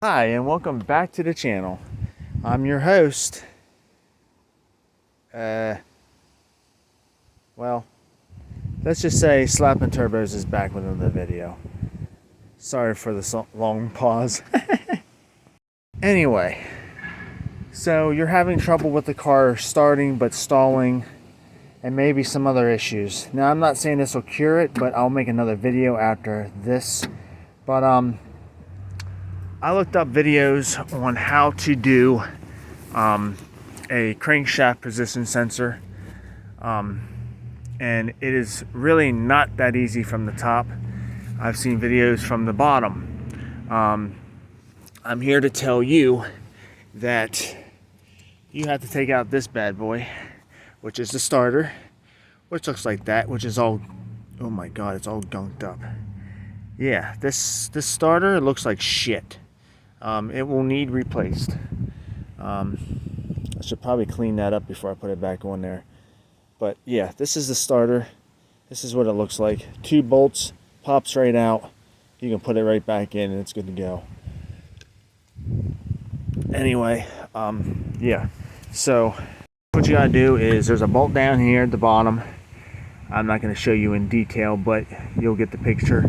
Hi, and welcome back to the channel. I'm your host. Well, let's just say Slapping Turbos is back with another video. Sorry for the long pause. Anyway, so you're having trouble with the car starting but stalling, and maybe some other issues. Now, I'm not saying this will cure it, but I'll make another video after this. But I looked up videos on how to do a crankshaft position sensor, and it is really not that easy from the top. I've seen videos from the bottom. I'm here to tell you that you have to take out this bad boy, which is the starter, which looks like that, which is all, oh my god, it's all gunked up. Yeah, this starter looks like shit. It will need replaced. I should probably clean that up before I put it back on there. But yeah, this is the starter. This is what it looks like. 2 bolts, pops right out. You can put it right back in and it's good to go. Anyway, yeah. So what you gotta do is there's a bolt down here at the bottom. I'm not going to show you in detail, but you'll get the picture.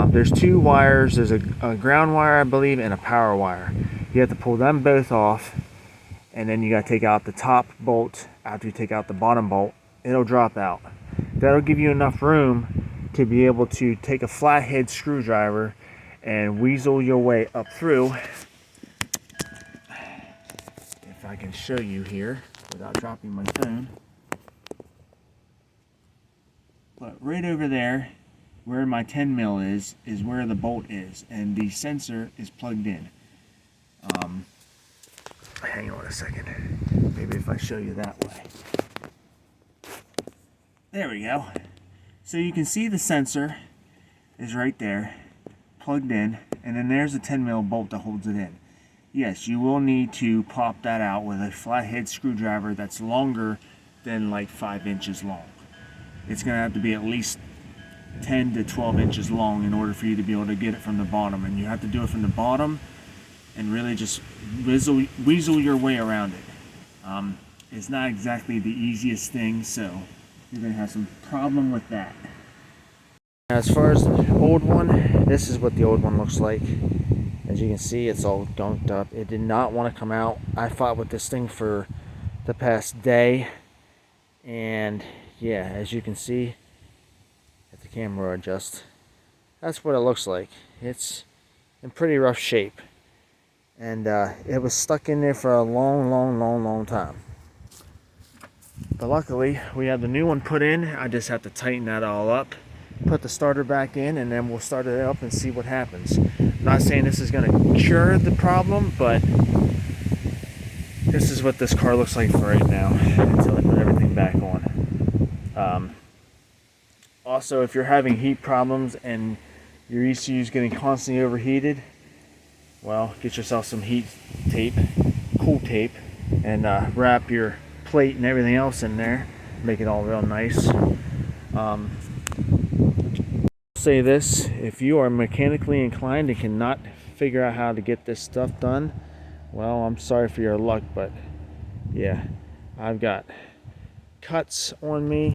There's 2 wires. There's a ground wire, I believe, and a power wire. You have to pull them both off, and then you got to take out the top bolt. After you take out the bottom bolt, it'll drop out. That'll give you enough room to be able to take a flathead screwdriver and weasel your way up through. If I can show you here without dropping my phone. But right over there, where my 10 mil is where the bolt is, and the sensor is plugged in. Hang on a second. Maybe if I show you that way. There we go. So you can see the sensor is right there, plugged in, and then there's a 10 mil bolt that holds it in. Yes, you will need to pop that out with a flathead screwdriver that's longer than like 5 inches long. It's going to have to be at least 10 to 12 inches long in order for you to be able to get it from the bottom. And you have to do it from the bottom and really just weasel your way around it. It's not exactly the easiest thing, so you're going to have some problem with that. As far as the old one, this is what the old one looks like. As you can see, it's all gunked up. It did not want to come out. I fought with this thing for the past day, and yeah, as you can see, if the camera adjusts, that's what it looks like. It's in pretty rough shape, and it was stuck in there for a long time. But luckily, we have the new one put in. I just have to tighten that all up, put the starter back in, and then we'll start it up and see what happens. I'm not saying this is going to cure the problem, but this is what this car looks like for right now until I put everything back on. Also, if you're having heat problems and your ECU is getting constantly overheated, well, get yourself some heat tape, cool tape, and wrap your plate and everything else in there. Make it all real nice. Say this, if you are mechanically inclined and cannot figure out how to get this stuff done, well, I'm sorry for your luck, but yeah, I've got cuts on me.